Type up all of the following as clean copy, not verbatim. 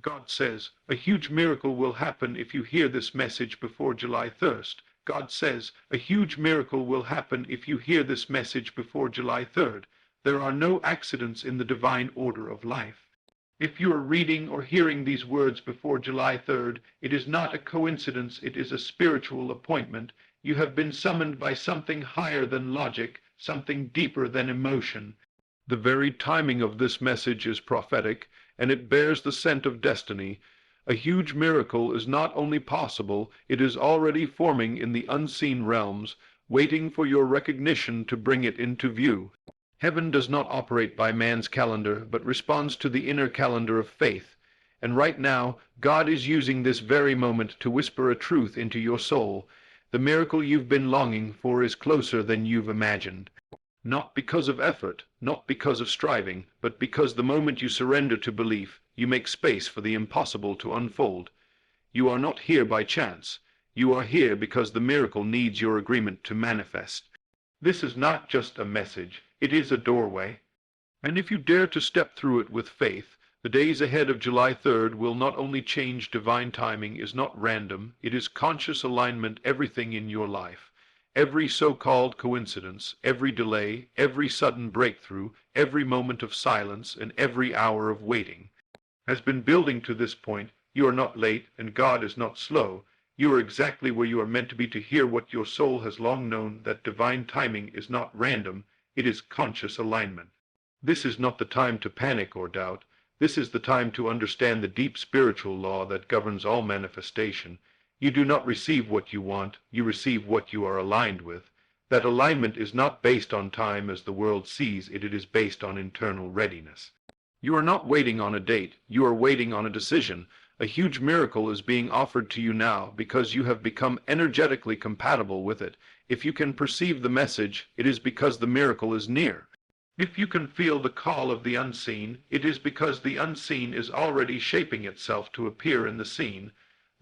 God says, a huge miracle will happen if you hear this message before July 1st. God says, a huge miracle will happen if you hear this message before July 3rd. There are no accidents in the divine order of life. If you are reading or hearing these words before July 3rd, it is not a coincidence, it is a spiritual appointment. You have been summoned by something higher than logic, something deeper than emotion. The very timing of this message is prophetic, and it bears the scent of destiny. A huge miracle is not only possible, it is already forming in the unseen realms, waiting for your recognition to bring it into view. Heaven does not operate by man's calendar, but responds to the inner calendar of faith. And right now, God is using this very moment to whisper a truth into your soul. The miracle you've been longing for is closer than you've imagined. Not because of effort, not because of striving, but because the moment you surrender to belief, you make space for the impossible to unfold. You are not here by chance. You are here because the miracle needs your agreement to manifest. This is not just a message, it is a doorway. And if you dare to step through it with faith, the days ahead of July 3rd will not only change. Divine timing is not random, it is conscious alignment. Everything in your life, every so-called coincidence, every delay, every sudden breakthrough, every moment of silence, and every hour of waiting, has been building to this point. You are not late, and God is not slow. You are exactly where you are meant to be, to hear what your soul has long known, that divine timing is not random, it is conscious alignment. This is not the time to panic or doubt. This is the time to understand the deep spiritual law that governs all manifestation. You do not receive what you want, you receive what you are aligned with. That alignment is not based on time as the world sees it, it is based on internal readiness. You are not waiting on a date, you are waiting on a decision. A huge miracle is being offered to you now because you have become energetically compatible with it. If you can perceive the message, it is because the miracle is near. If you can feel the call of the unseen, it is because the unseen is already shaping itself to appear in the seen.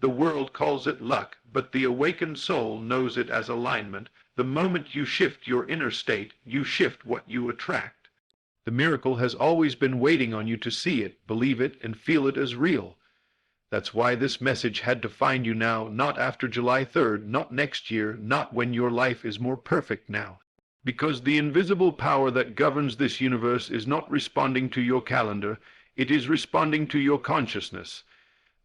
The world calls it luck, but the awakened soul knows it as alignment. The moment you shift your inner state, you shift what you attract. The miracle has always been waiting on you to see it, believe it, and feel it as real. That's why this message had to find you now, not after July 3rd, not next year, not when your life is more perfect now. Because the invisible power that governs this universe is not responding to your calendar, it is responding to your consciousness.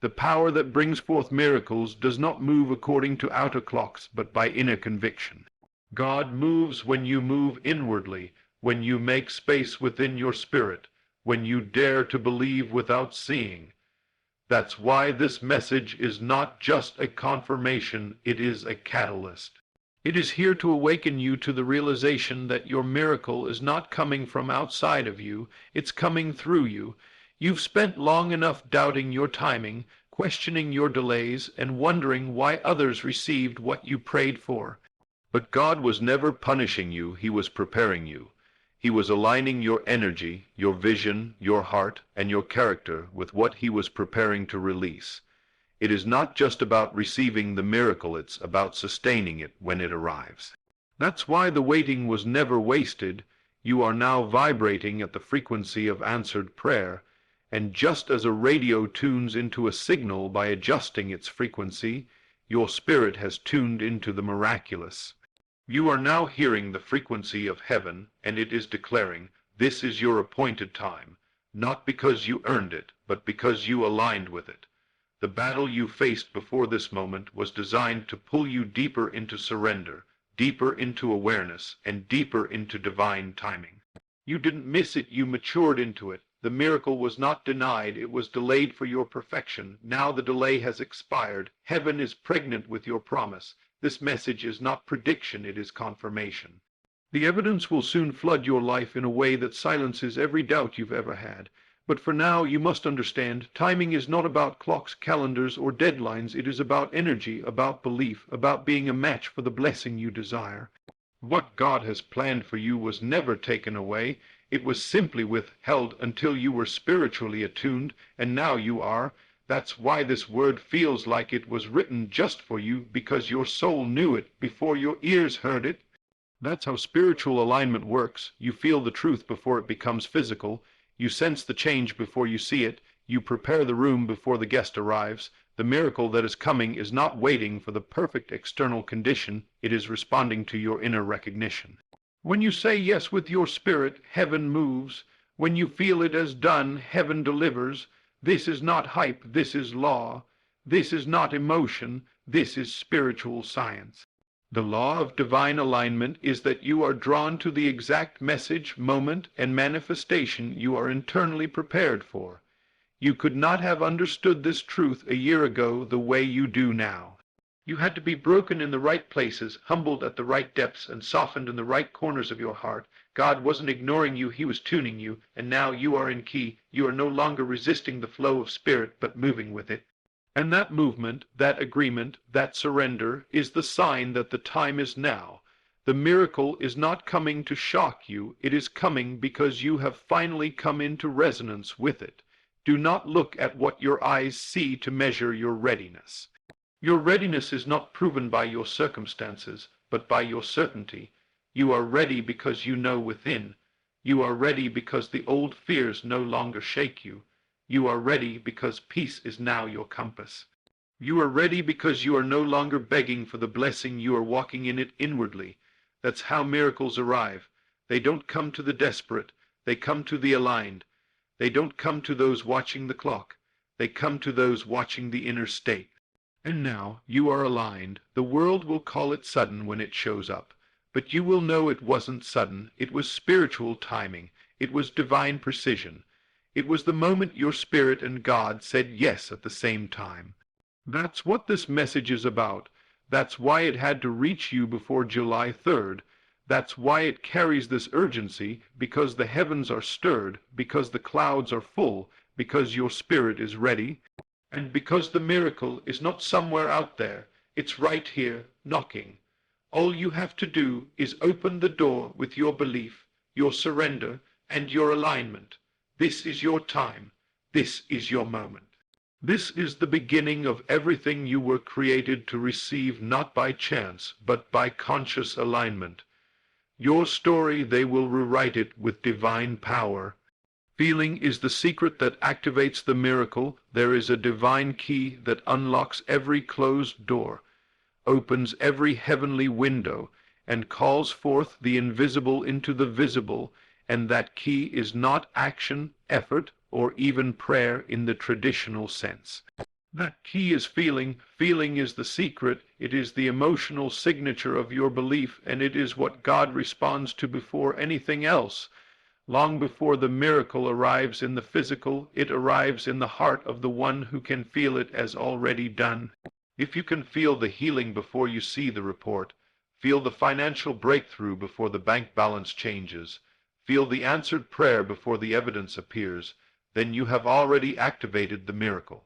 The power that brings forth miracles does not move according to outer clocks, but by inner conviction. God moves when you move inwardly, when you make space within your spirit, when you dare to believe without seeing. That's why this message is not just a confirmation, it is a catalyst. It is here to awaken you to the realization that your miracle is not coming from outside of you, it's coming through you. You've spent long enough doubting your timing, questioning your delays, and wondering why others received what you prayed for. But God was never punishing you, He was preparing you. He was aligning your energy, your vision, your heart, and your character with what He was preparing to release. It is not just about receiving the miracle, it's about sustaining it when it arrives. That's why the waiting was never wasted. You are now vibrating at the frequency of answered prayer, and just as a radio tunes into a signal by adjusting its frequency, your spirit has tuned into the miraculous. You are now hearing the frequency of heaven, and it is declaring, this is your appointed time, not because you earned it, but because you aligned with it. The battle you faced before this moment was designed to pull you deeper into surrender, deeper into awareness, and deeper into divine timing. You didn't miss it, you matured into it. The miracle was not denied, it was delayed for your perfection. Now the delay has expired. Heaven is pregnant with your promise. This message is not prediction, it is confirmation. The evidence will soon flood your life in a way that silences every doubt you've ever had. But for now, you must understand, timing is not about clocks, calendars, or deadlines. It is about energy, about belief, about being a match for the blessing you desire. What God has planned for you was never taken away. It was simply withheld until you were spiritually attuned, and now you are. That's why this word feels like it was written just for you, because your soul knew it before your ears heard it. That's how spiritual alignment works. You feel the truth before it becomes physical. You sense the change before you see it. You prepare the room before the guest arrives. The miracle that is coming is not waiting for the perfect external condition, it is responding to your inner recognition. When you say yes with your spirit, heaven moves. When you feel it as done, heaven delivers. This is not hype, this is law. This is not emotion, this is spiritual science. The law of divine alignment is that you are drawn to the exact message, moment, and manifestation you are internally prepared for. You could not have understood this truth a year ago the way you do now. You had to be broken in the right places, humbled at the right depths, and softened in the right corners of your heart. God wasn't ignoring you, he was tuning you, and now you are in key. You are no longer resisting the flow of spirit, but moving with it. And that movement, that agreement, that surrender is the sign that the time is now. The miracle is not coming to shock you, it is coming because you have finally come into resonance with it. Do not look at what your eyes see to measure your readiness. Your readiness is not proven by your circumstances, but by your certainty. You are ready because you know within. You are ready because the old fears no longer shake you. You are ready because peace is now your compass. You are ready because you are no longer begging for the blessing, you are walking in it inwardly. That's how miracles arrive. They don't come to the desperate, they come to the aligned. They don't come to those watching the clock, they come to those watching the inner state. And now you are aligned. The world will call it sudden when it shows up, but you will know it wasn't sudden, it was spiritual timing, it was divine precision. It was the moment your spirit and God said yes at the same time. That's what this message is about. That's why it had to reach you before July 3rd. That's why it carries this urgency, because the heavens are stirred, because the clouds are full, because your spirit is ready, and because the miracle is not somewhere out there, it's right here, knocking. All you have to do is open the door with your belief, your surrender, and your alignment. This is your time. This is your moment. This is the beginning of everything you were created to receive, not by chance, but by conscious alignment. Your story, they will rewrite it with divine power. Feeling is the secret that activates the miracle. There is a divine key that unlocks every closed door, opens every heavenly window, and calls forth the invisible into the visible, and that key is not action, effort, or even prayer in the traditional sense. That key is feeling. Feeling is the secret. It is the emotional signature of your belief, and it is what God responds to before anything else. Long before the miracle arrives in the physical, it arrives in the heart of the one who can feel it as already done. If you can feel the healing before you see the report, feel the financial breakthrough before the bank balance changes, feel the answered prayer before the evidence appears, then you have already activated the miracle.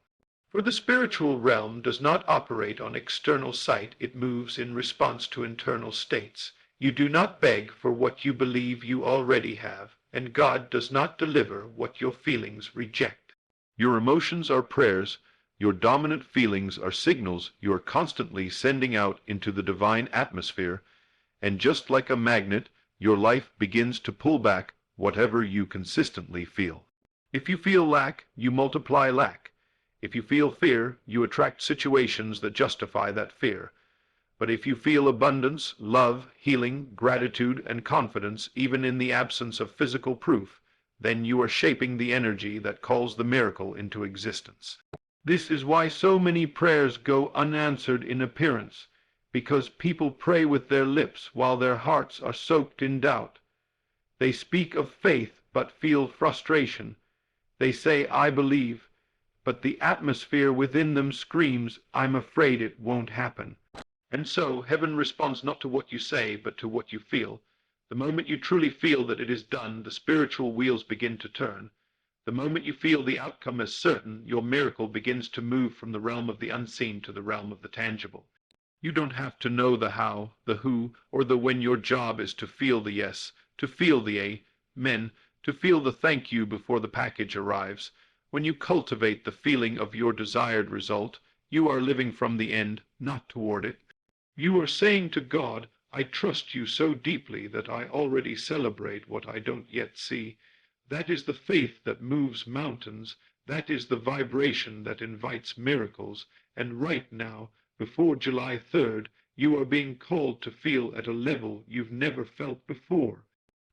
For the spiritual realm does not operate on external sight, it moves in response to internal states. You do not beg for what you believe you already have, and God does not deliver what your feelings reject. Your emotions are prayers, your dominant feelings are signals you are constantly sending out into the divine atmosphere, and just like a magnet, your life begins to pull back whatever you consistently feel. If you feel lack, you multiply lack. If you feel fear, you attract situations that justify that fear. But if you feel abundance, love, healing, gratitude, and confidence, even in the absence of physical proof, then you are shaping the energy that calls the miracle into existence. This is why so many prayers go unanswered in appearance, because people pray with their lips while their hearts are soaked in doubt. They speak of faith but feel frustration. They say, "I believe," but the atmosphere within them screams, "I'm afraid it won't happen." And so heaven responds not to what you say, but to what you feel. The moment you truly feel that it is done, the spiritual wheels begin to turn. The moment you feel the outcome as certain, your miracle begins to move from the realm of the unseen to the realm of the tangible. You don't have to know the how, the who, or the when. Your job is to feel the yes, to feel the amen, to feel the thank you before the package arrives. When you cultivate the feeling of your desired result, you are living from the end, not toward it. You are saying to God, "I trust you so deeply that I already celebrate what I don't yet see." That is the faith that moves mountains. That is the vibration that invites miracles, and right now, before July 3rd, you are being called to feel at a level you've never felt before.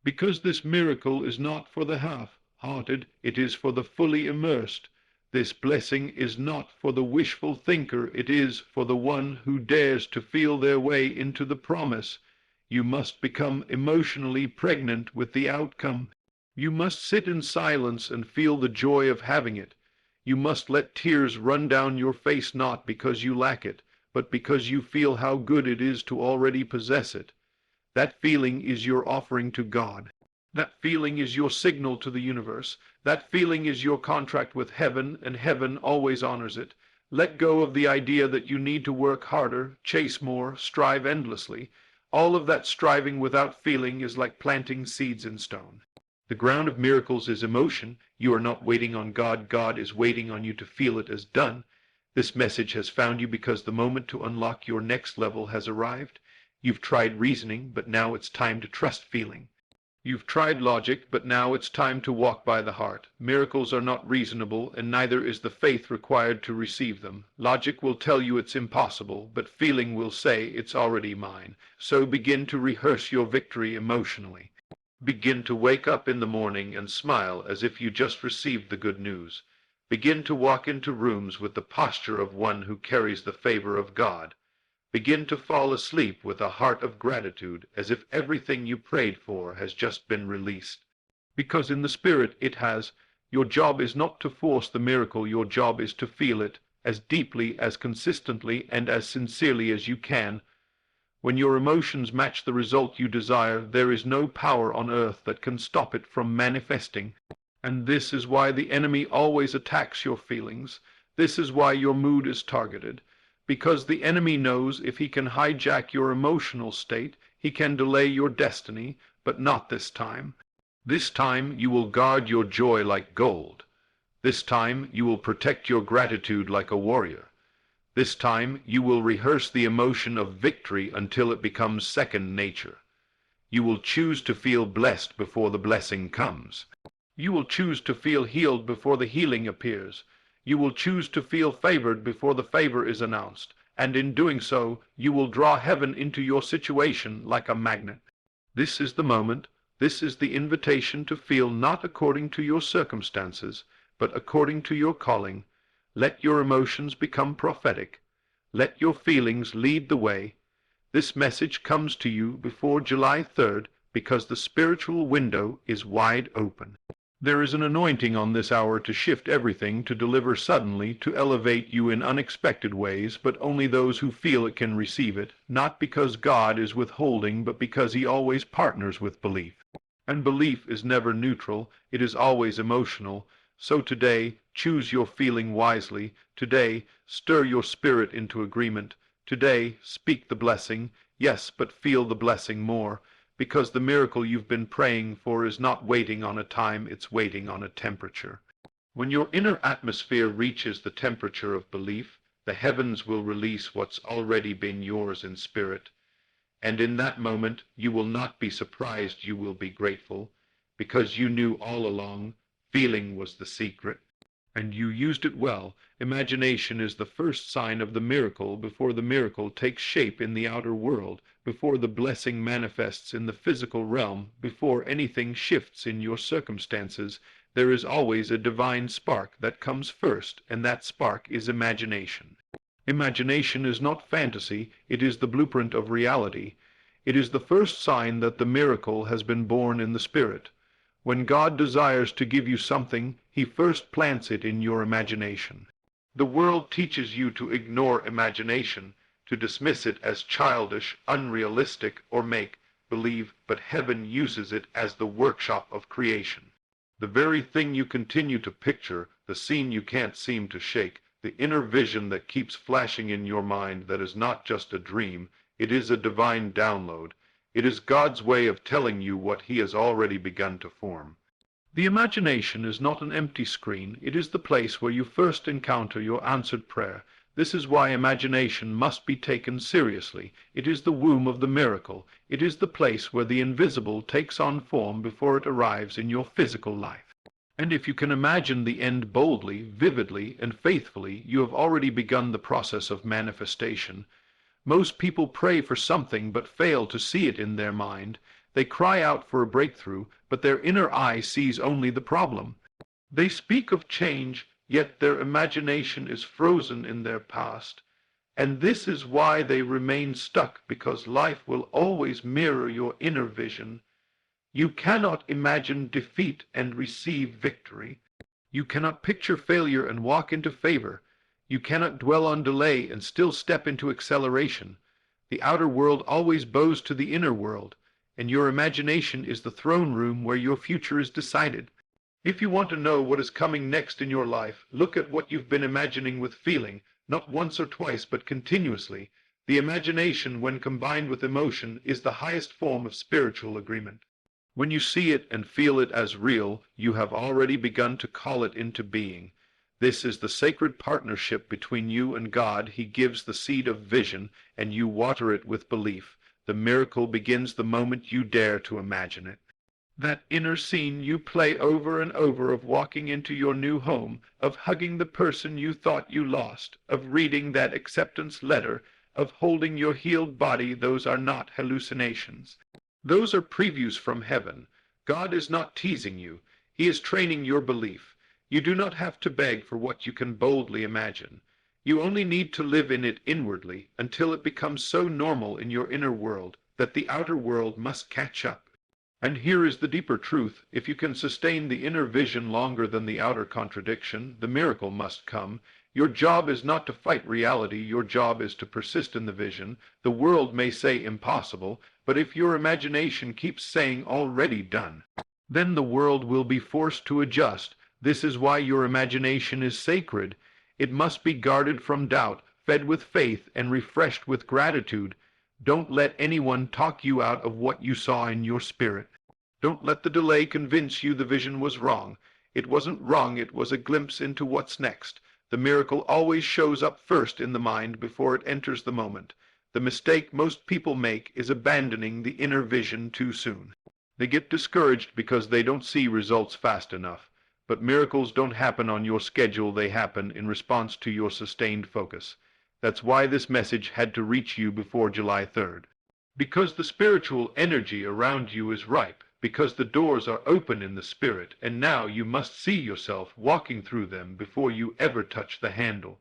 Because this miracle is not for the half-hearted, it is for the fully immersed. This blessing is not for the wishful thinker, it is for the one who dares to feel their way into the promise. You must become emotionally pregnant with the outcome. You must sit in silence and feel the joy of having it. You must let tears run down your face not because you lack it, but because you feel how good it is to already possess it. That feeling is your offering to God. That feeling is your signal to the universe. That feeling is your contract with heaven, and heaven always honors it. Let go of the idea that you need to work harder, chase more, strive endlessly. All of that striving without feeling is like planting seeds in stone. The ground of miracles is emotion. You are not waiting on God. God is waiting on you to feel it as done. This message has found you because the moment to unlock your next level has arrived. You've tried reasoning, but now it's time to trust feeling. You've tried logic, but now it's time to walk by the heart. Miracles are not reasonable, and neither is the faith required to receive them. Logic will tell you it's impossible, but feeling will say it's already mine. So begin to rehearse your victory emotionally. Begin to wake up in the morning and smile as if you just received the good news. Begin to walk into rooms with the posture of one who carries the favor of God. Begin to fall asleep with a heart of gratitude, as if everything you prayed for has just been released. Because in the Spirit it has. Your job is not to force the miracle, your job is to feel it as deeply, as consistently, and as sincerely as you can. When your emotions match the result you desire, there is no power on earth that can stop it from manifesting. And this is why the enemy always attacks your feelings. This is why your mood is targeted. Because the enemy knows if he can hijack your emotional state, he can delay your destiny, but not this time. This time you will guard your joy like gold. This time you will protect your gratitude like a warrior. This time you will rehearse the emotion of victory until it becomes second nature. You will choose to feel blessed before the blessing comes. You will choose to feel healed before the healing appears. You will choose to feel favored before the favor is announced, and in doing so, you will draw heaven into your situation like a magnet. This is the moment, this is the invitation to feel not according to your circumstances, but according to your calling. Let your emotions become prophetic. Let your feelings lead the way. This message comes to you before July 3rd because the spiritual window is wide open. There is an anointing on this hour to shift everything, to deliver suddenly, to elevate you in unexpected ways, but only those who feel it can receive it, not because God is withholding, but because he always partners with belief. And belief is never neutral, it is always emotional. So today, choose your feeling wisely. Today, stir your spirit into agreement. Today, speak the blessing, yes, but feel the blessing more. Because the miracle you've been praying for is not waiting on a time, it's waiting on a temperature. When your inner atmosphere reaches the temperature of belief, the heavens will release what's already been yours in spirit. And in that moment, you will not be surprised, you will be grateful, because you knew all along, feeling was the secret. And you used it well. Imagination is the first sign of the miracle before the miracle takes shape in the outer world, before the blessing manifests in the physical realm, before anything shifts in your circumstances. There is always a divine spark that comes first, and that spark is imagination. Imagination is not fantasy, it is the blueprint of reality. It is the first sign that the miracle has been born in the Spirit. When God desires to give you something, he first plants it in your imagination. The world teaches you to ignore imagination, to dismiss it as childish, unrealistic, or make-believe, but heaven uses it as the workshop of creation. The very thing you continue to picture, the scene you can't seem to shake, the inner vision that keeps flashing in your mind that is not just a dream, it is a divine download. It is God's way of telling you what he has already begun to form. The imagination is not an empty screen. It is the place where you first encounter your answered prayer. This is why imagination must be taken seriously. It is the womb of the miracle. It is the place where the invisible takes on form before it arrives in your physical life. And if you can imagine the end boldly, vividly, and faithfully, you have already begun the process of manifestation. Most people pray for something but fail to see it in their mind. They cry out for a breakthrough, but their inner eye sees only the problem. They speak of change, yet their imagination is frozen in their past. And this is why they remain stuck, because life will always mirror your inner vision. You cannot imagine defeat and receive victory. You cannot picture failure and walk into favor. You cannot dwell on delay and still step into acceleration. The outer world always bows to the inner world, and your imagination is the throne room where your future is decided. If you want to know what is coming next in your life, look at what you've been imagining with feeling, not once or twice, but continuously. The imagination, when combined with emotion, is the highest form of spiritual agreement. When you see it and feel it as real, you have already begun to call it into being. This is the sacred partnership between you and God. He gives the seed of vision, and you water it with belief. The miracle begins the moment you dare to imagine it. That inner scene you play over and over of walking into your new home, of hugging the person you thought you lost, of reading that acceptance letter, of holding your healed body, those are not hallucinations. Those are previews from heaven. God is not teasing you. He is training your belief. You do not have to beg for what you can boldly imagine. You only need to live in it inwardly until it becomes so normal in your inner world that the outer world must catch up. And here is the deeper truth. If you can sustain the inner vision longer than the outer contradiction, the miracle must come. Your job is not to fight reality. Your job is to persist in the vision. The world may say impossible, but if your imagination keeps saying already done, then the world will be forced to adjust. This is why your imagination is sacred. It must be guarded from doubt, fed with faith, and refreshed with gratitude. Don't let anyone talk you out of what you saw in your spirit. Don't let the delay convince you the vision was wrong. It wasn't wrong, it was a glimpse into what's next. The miracle always shows up first in the mind before it enters the moment. The mistake most people make is abandoning the inner vision too soon. They get discouraged because they don't see results fast enough. But miracles don't happen on your schedule, they happen in response to your sustained focus. That's why this message had to reach you before July 3rd. Because the spiritual energy around you is ripe, because the doors are open in the spirit, and now you must see yourself walking through them before you ever touch the handle.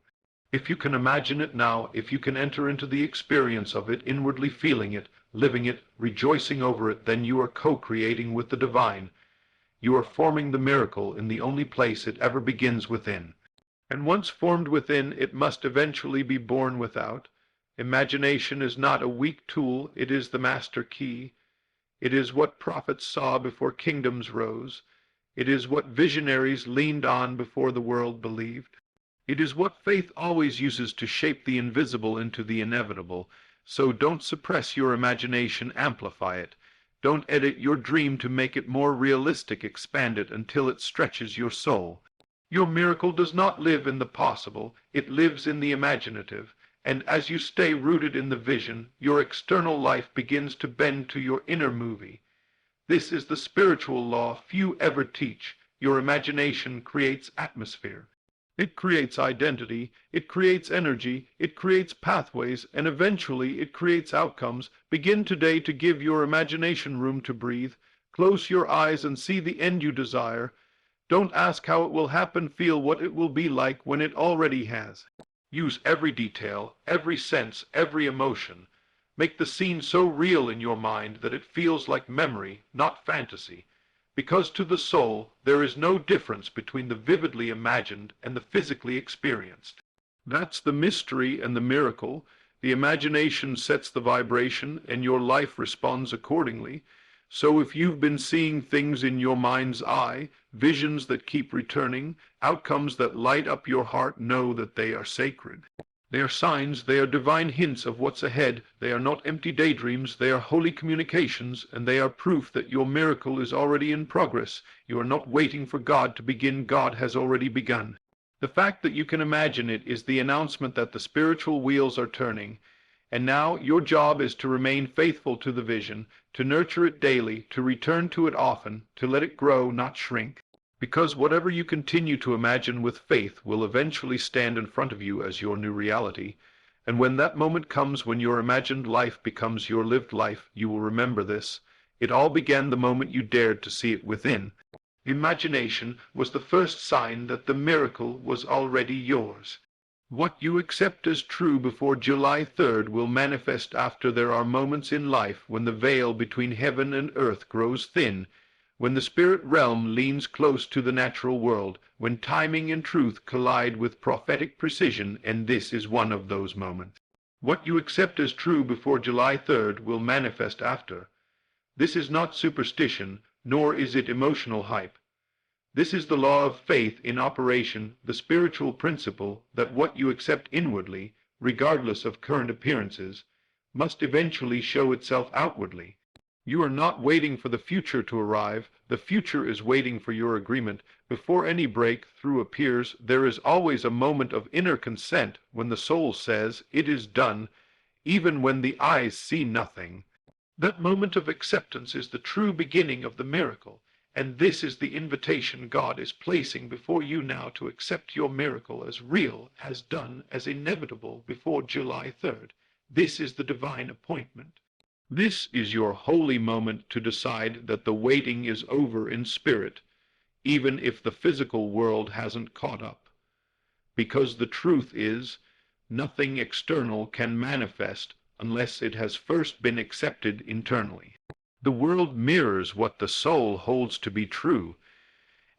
If you can imagine it now, if you can enter into the experience of it, inwardly feeling it, living it, rejoicing over it, then you are co-creating with the divine. You are forming the miracle in the only place it ever begins, within. And once formed within, it must eventually be born without. Imagination is not a weak tool, it is the master key. It is what prophets saw before kingdoms rose. It is what visionaries leaned on before the world believed. It is what faith always uses to shape the invisible into the inevitable. So don't suppress your imagination, amplify it. Don't edit your dream to make it more realistic, expand it until it stretches your soul. Your miracle does not live in the possible, it lives in the imaginative. And as you stay rooted in the vision, your external life begins to bend to your inner movie. This is the spiritual law few ever teach. Your imagination creates atmosphere. It creates identity, it creates energy, it creates pathways, and eventually it creates outcomes. Begin today to give your imagination room to breathe. Close your eyes and see the end you desire. Don't ask how it will happen, feel what it will be like when it already has. Use every detail, every sense, every emotion. Make the scene so real in your mind that it feels like memory, not fantasy. Because to the soul, there is no difference between the vividly imagined and the physically experienced. That's the mystery and the miracle. The imagination sets the vibration, and your life responds accordingly. So if you've been seeing things in your mind's eye, visions that keep returning, outcomes that light up your heart, know that they are sacred. They are signs, they are divine hints of what's ahead. They are not empty daydreams, they are holy communications, and they are proof that your miracle is already in progress. You are not waiting for God to begin, God has already begun. The fact that you can imagine it is the announcement that the spiritual wheels are turning. And now your job is to remain faithful to the vision, to nurture it daily, to return to it often, to let it grow, not shrink. Because whatever you continue to imagine with faith will eventually stand in front of you as your new reality, and when that moment comes when your imagined life becomes your lived life, you will remember this. It all began the moment you dared to see it within. Imagination was the first sign that the miracle was already yours. What you accept as true before July 3rd will manifest after. There are moments in life when the veil between heaven and earth grows thin, when the spirit realm leans close to the natural world, when timing and truth collide with prophetic precision, and this is one of those moments. What you accept as true before July 3rd will manifest after. This is not superstition, nor is it emotional hype. This is the law of faith in operation, the spiritual principle that what you accept inwardly, regardless of current appearances, must eventually show itself outwardly. You are not waiting for the future to arrive. The future is waiting for your agreement. Before any breakthrough appears, there is always a moment of inner consent when the soul says, "It is done," even when the eyes see nothing. That moment of acceptance is the true beginning of the miracle, and this is the invitation God is placing before you now to accept your miracle as real, as done, as inevitable before July 3rd. This is the divine appointment. This is your holy moment to decide that the waiting is over in spirit, even if the physical world hasn't caught up. Because the truth is, nothing external can manifest unless it has first been accepted internally. The world mirrors what the soul holds to be true,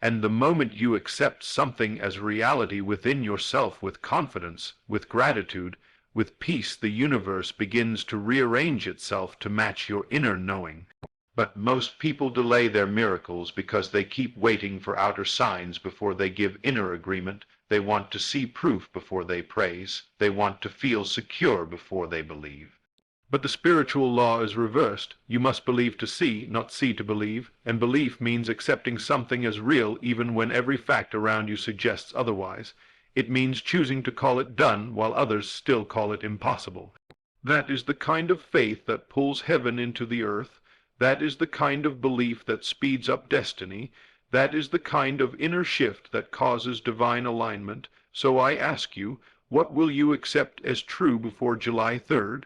and the moment you accept something as reality within yourself with confidence, with gratitude, with peace, the universe begins to rearrange itself to match your inner knowing. But most people delay their miracles because they keep waiting for outer signs before they give inner agreement. They want to see proof before they praise. They want to feel secure before they believe. But the spiritual law is reversed. You must believe to see, not see to believe, and belief means accepting something as real even when every fact around you suggests otherwise. It means choosing to call it done while others still call it impossible. That is the kind of faith that pulls heaven into the earth. That is the kind of belief that speeds up destiny. That is the kind of inner shift that causes divine alignment. So I ask you, what will you accept as true before July 3rd?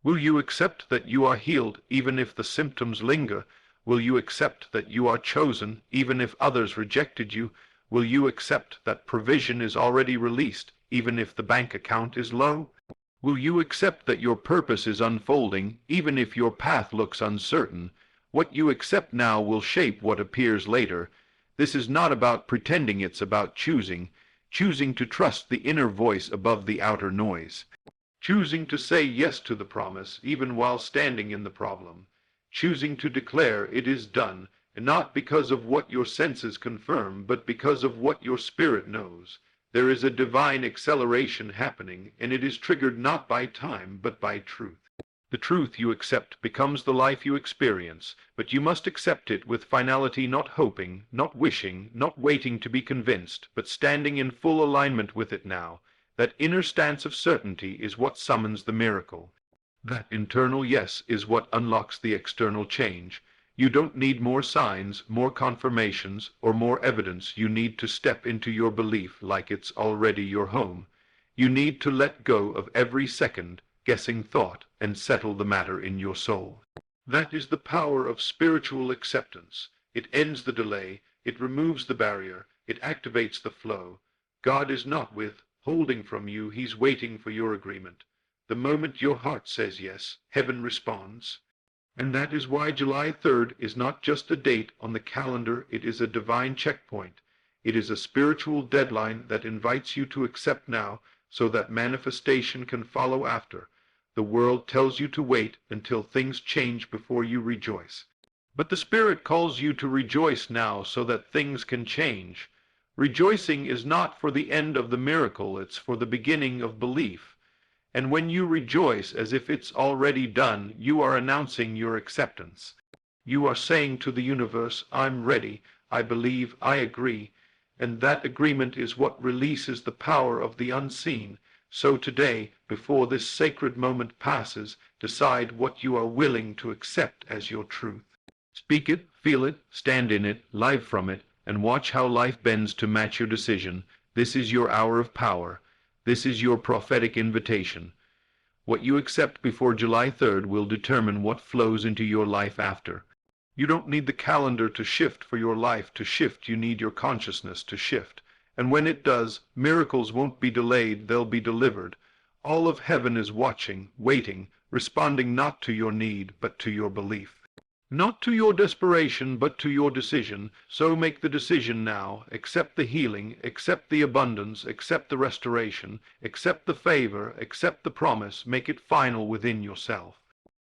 Will you accept that you are healed even if the symptoms linger? Will you accept that you are chosen even if others rejected you? Will you accept that provision is already released even if the bank account is low? Will you accept that your purpose is unfolding even if your path looks uncertain? What you accept now will shape what appears later. This is not about pretending, it's about choosing to trust the inner voice above the outer noise. Choosing to say yes to the promise even while standing in the problem. Choosing to declare it is done, and not because of what your senses confirm, but because of what your spirit knows. There is a divine acceleration happening, and it is triggered not by time, but by truth. The truth you accept becomes the life you experience, but you must accept it with finality, not hoping, not wishing, not waiting to be convinced, but standing in full alignment with it now. That inner stance of certainty is what summons the miracle. That internal yes is what unlocks the external change. You don't need more signs, more confirmations, or more evidence. You need to step into your belief like it's already your home. You need to let go of every second guessing thought and settle the matter in your soul. That is the power of spiritual acceptance. It ends the delay, it removes the barrier, it activates the flow. God is not withholding from you, He's waiting for your agreement. The moment your heart says yes, heaven responds. And that is why July 3rd is not just a date on the calendar, it is a divine checkpoint. It is a spiritual deadline that invites you to accept now so that manifestation can follow after. The world tells you to wait until things change before you rejoice. But the Spirit calls you to rejoice now so that things can change. Rejoicing is not for the end of the miracle, it's for the beginning of belief. And when you rejoice as if it's already done, you are announcing your acceptance. You are saying to the universe, I'm ready, I believe, I agree. And that agreement is what releases the power of the unseen. So today, before this sacred moment passes, decide what you are willing to accept as your truth. Speak it, feel it, stand in it, live from it, and watch how life bends to match your decision. This is your hour of power. This is your prophetic invitation. What you accept before July 3rd will determine what flows into your life after. You don't need the calendar to shift for your life to shift. You need your consciousness to shift. And when it does, miracles won't be delayed, they'll be delivered. All of heaven is watching, waiting, responding not to your need, but to your belief. Not to your desperation, but to your decision. So make the decision now. Accept the healing, accept the abundance, accept the restoration, accept the favor, accept the promise. Make it final within yourself.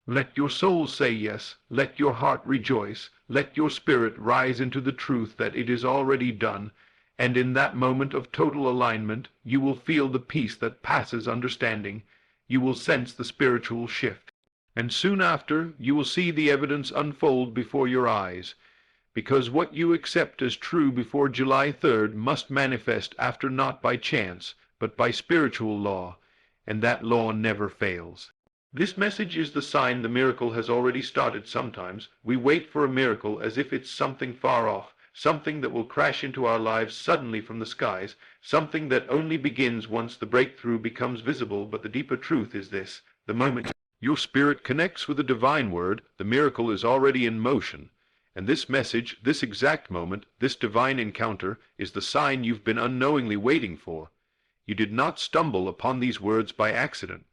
Let your soul say yes, let your heart rejoice, let your spirit rise into the truth that it is already done, and in that moment of total alignment, you will feel the peace that passes understanding. You will sense the spiritual shift. And soon after, you will see the evidence unfold before your eyes, because what you accept as true before July 3rd must manifest after, not by chance, but by spiritual law, and that law never fails. This message is the sign the miracle has already started. Sometimes we wait for a miracle as if it's something far off, something that will crash into our lives suddenly from the skies, something that only begins once the breakthrough becomes visible. But the deeper truth is this: the moment your spirit connects with the divine word, the miracle is already in motion. And this message, this exact moment, this divine encounter, is the sign you've been unknowingly waiting for. You did not stumble upon these words by accident.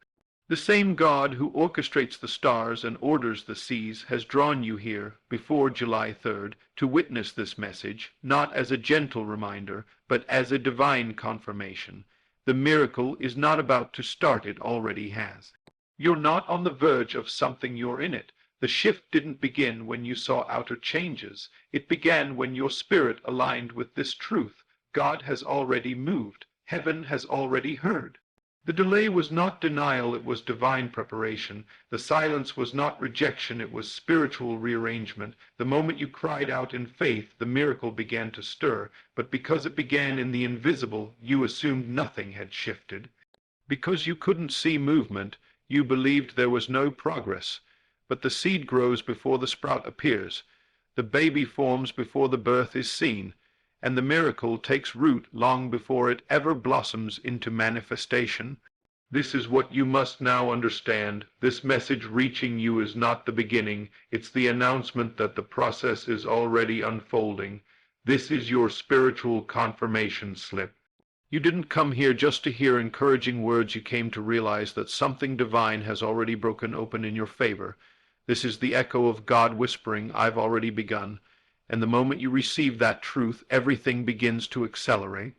The same God who orchestrates the stars and orders the seas has drawn you here before July 3rd to witness this message, not as a gentle reminder, but as a divine confirmation. The miracle is not about to start, it already has. You're not on the verge of something, you're in it. The shift didn't begin when you saw outer changes. It began when your spirit aligned with this truth. God has already moved. Heaven has already heard. The delay was not denial, it was divine preparation. The silence was not rejection, it was spiritual rearrangement. The moment you cried out in faith, the miracle began to stir. But because it began in the invisible, you assumed nothing had shifted. Because you couldn't see movement, you believed there was no progress. But the seed grows before the sprout appears. The baby forms before the birth is seen. And the miracle takes root long before it ever blossoms into manifestation. This is what you must now understand. This message reaching you is not the beginning. It's the announcement that the process is already unfolding. This is your spiritual confirmation slip. You didn't come here just to hear encouraging words. You came to realize that something divine has already broken open in your favor. This is the echo of God whispering, "I've already begun." And the moment you receive that truth, everything begins to accelerate.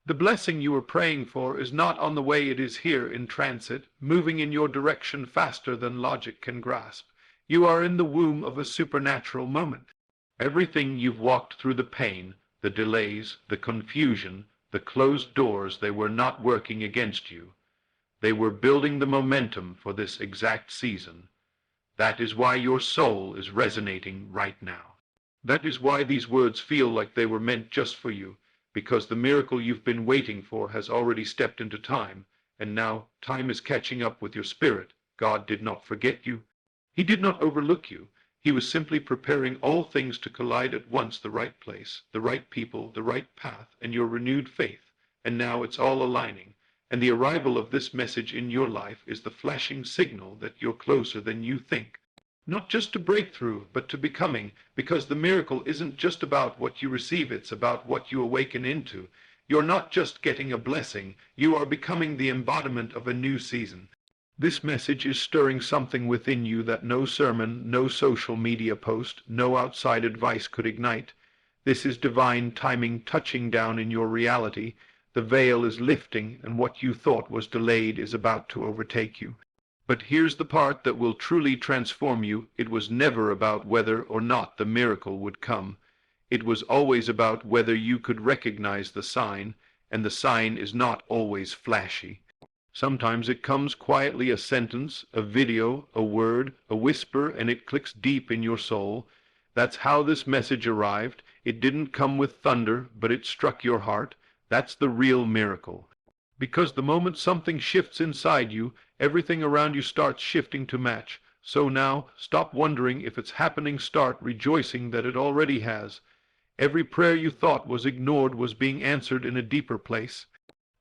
The blessing you are praying for is not on the way, it is here in transit, moving in your direction faster than logic can grasp. You are in the womb of a supernatural moment. Everything you've walked through, the pain, the delays, the confusion, the closed doors, they were not working against you. They were building the momentum for this exact season. That is why your soul is resonating right now. That is why these words feel like they were meant just for you, because the miracle you've been waiting for has already stepped into time, and now time is catching up with your spirit. God did not forget you. He did not overlook you. He was simply preparing all things to collide at once: the right place, the right people, the right path, and your renewed faith. And now it's all aligning. And the arrival of this message in your life is the flashing signal that you're closer than you think. Not just to breakthrough, but to becoming, because the miracle isn't just about what you receive, it's about what you awaken into. You're not just getting a blessing, you are becoming the embodiment of a new season. This message is stirring something within you that no sermon, no social media post, no outside advice could ignite. This is divine timing touching down in your reality. The veil is lifting, and what you thought was delayed is about to overtake you. But here's the part that will truly transform you. It was never about whether or not the miracle would come. It was always about whether you could recognize the sign, and the sign is not always flashy. Sometimes it comes quietly, a sentence, a video, a word, a whisper, and it clicks deep in your soul. That's how this message arrived. It didn't come with thunder, but it struck your heart. That's the real miracle. Because the moment something shifts inside you, everything around you starts shifting to match. So now, stop wondering if it's happening. Start rejoicing that it already has. Every prayer you thought was ignored was being answered in a deeper place.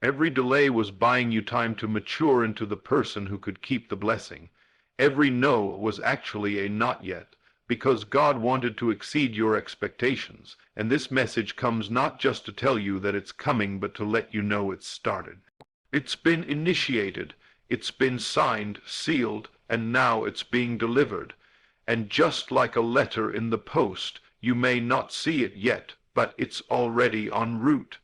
Every delay was buying you time to mature into the person who could keep the blessing. Every no was actually a not yet, because God wanted to exceed your expectations, and this message comes not just to tell you that it's coming, but to let you know it's started. It's been initiated, it's been signed, sealed, and now it's being delivered. And just like a letter in the post, you may not see it yet, but it's already en route.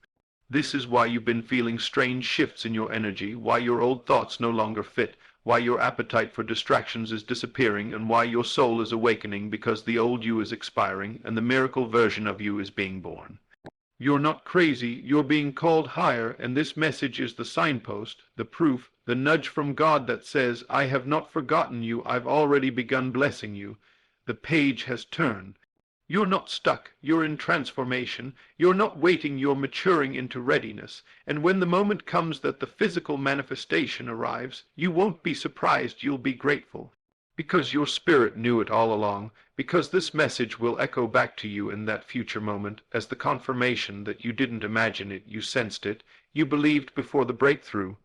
This is why you've been feeling strange shifts in your energy, why your old thoughts no longer fit, why your appetite for distractions is disappearing, and why your soul is awakening, because the old you is expiring, and the miracle version of you is being born. You're not crazy, you're being called higher, and this message is the signpost, the proof, the nudge from God that says, I have not forgotten you, I've already begun blessing you. The page has turned. You're not stuck, you're in transformation, you're not waiting, you're maturing into readiness, and when the moment comes that the physical manifestation arrives, you won't be surprised, you'll be grateful. Because your spirit knew it all along, because this message will echo back to you in that future moment as the confirmation that you didn't imagine it, you sensed it, you believed before the breakthrough.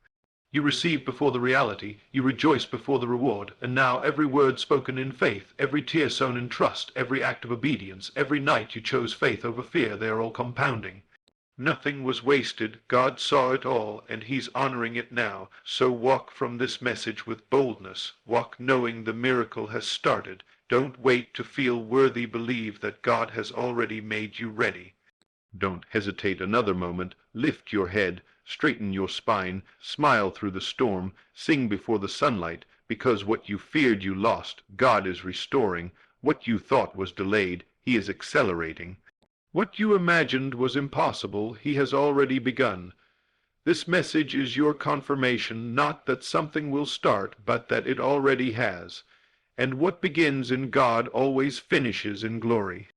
You received before the reality, you rejoiced before the reward, and now every word spoken in faith, every tear sown in trust, every act of obedience, every night you chose faith over fear, they are all compounding. Nothing was wasted, God saw it all, and He's honoring it now. So walk from this message with boldness, walk knowing the miracle has started. Don't wait to feel worthy, believe that God has already made you ready. Don't hesitate another moment, lift your head, straighten your spine, smile through the storm, sing before the sunlight, because what you feared you lost, God is restoring. What you thought was delayed, He is accelerating. What you imagined was impossible, He has already begun. This message is your confirmation, not that something will start, but that it already has. And what begins in God always finishes in glory.